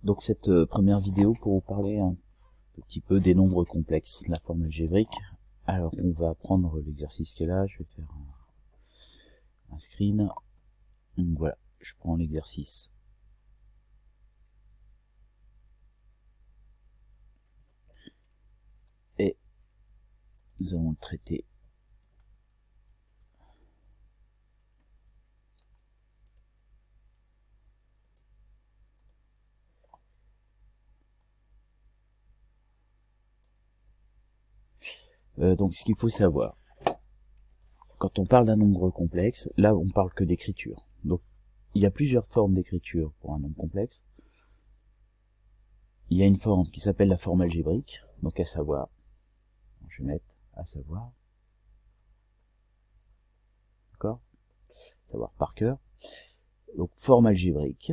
Donc cette première vidéo pour vous parler un petit peu des nombres complexes, de la forme algébrique. Alors on va prendre l'exercice qui est là, je vais faire un screen. Donc voilà, je prends l'exercice. Et nous allons le traiter. Donc ce qu'il faut savoir, quand on parle d'un nombre complexe, là on parle que d'écriture. Donc il y a plusieurs formes d'écriture pour un nombre complexe. Il y a une forme qui s'appelle la forme algébrique, donc à savoir, je vais mettre à savoir, d'accord, savoir par cœur. Donc forme algébrique.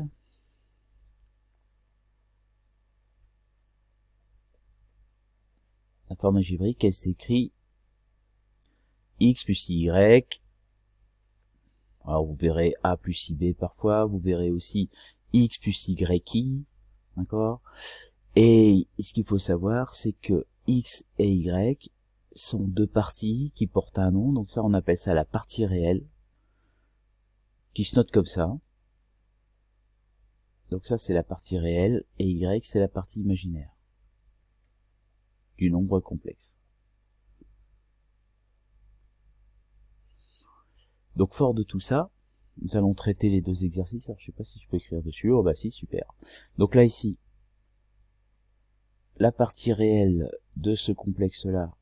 La forme algébrique, elle s'écrit x plus y. Alors vous verrez a plus ib parfois, vous verrez aussi x plus y, d'accord. Et ce qu'il faut savoir, c'est que x et y sont deux parties qui portent un nom, donc ça on appelle ça la partie réelle, qui se note comme ça. Donc ça c'est la partie réelle, et y c'est la partie imaginaire du nombre complexe. Donc fort de tout ça, nous allons traiter les deux exercices. Alors je sais pas si je peux écrire dessus. Oh bah si, super. Donc là ici, la partie réelle de ce complexe là.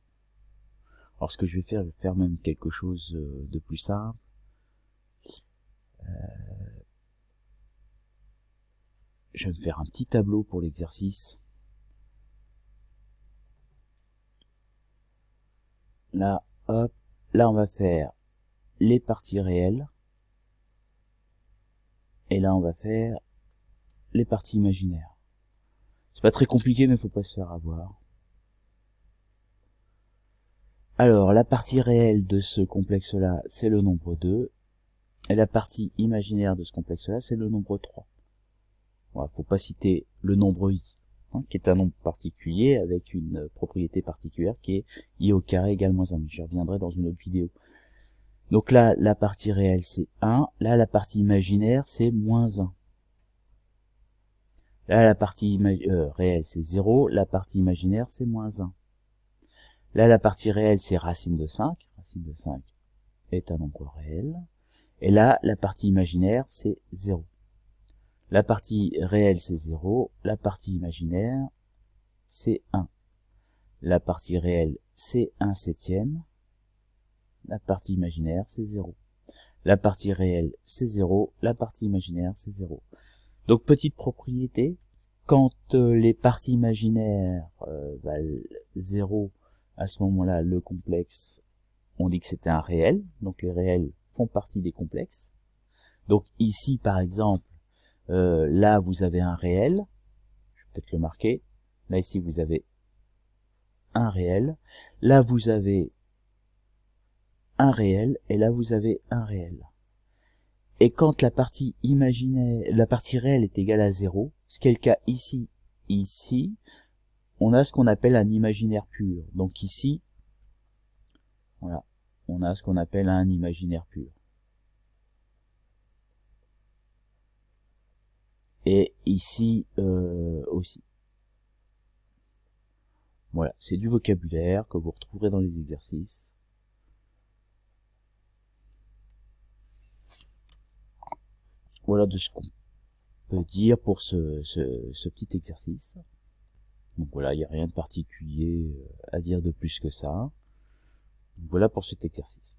Alors ce que je vais faire même quelque chose de plus simple. Je vais me faire un petit tableau pour l'exercice. Là, hop, là on va faire les parties réelles. Et là on va faire les parties imaginaires. C'est pas très compliqué, mais faut pas se faire avoir. Alors, la partie réelle de ce complexe-là, c'est le nombre 2. Et la partie imaginaire de ce complexe-là, c'est le nombre 3. Voilà, faut pas citer le nombre i, hein, qui est un nombre particulier avec une propriété particulière qui est i au carré égale moins 1. J'y reviendrai dans une autre vidéo. Donc là, la partie réelle, c'est 1. Là, la partie imaginaire, c'est moins 1. Là, la partie réelle, c'est 0. La partie imaginaire, c'est moins 1. Là, la partie réelle, c'est racine de 5. Racine de 5 est un nombre réel. Et là, la partie imaginaire, c'est 0. La partie réelle, c'est 0. La partie imaginaire, c'est 1. La partie réelle, c'est 1/7. La partie imaginaire, c'est 0. La partie réelle, c'est 0. La partie imaginaire, c'est 0. Donc, petite propriété, quand les parties imaginaires valent 0, à ce moment-là, le complexe, on dit que c'était un réel. Donc, les réels font partie des complexes. Donc, ici, par exemple, là, vous avez un réel. Je vais peut-être le marquer. Là, ici, vous avez un réel. Là, vous avez un réel. Et là, vous avez un réel. Et quand la partie imaginaire, la partie réelle est égale à 0, ce qui est le cas ici, on a ce qu'on appelle un imaginaire pur. Donc ici, voilà, on a ce qu'on appelle un imaginaire pur. Et ici aussi. Voilà, c'est du vocabulaire que vous retrouverez dans les exercices. Voilà de ce qu'on peut dire pour ce petit exercice. Donc voilà, il n'y a rien de particulier à dire de plus que ça. Donc voilà pour cet exercice.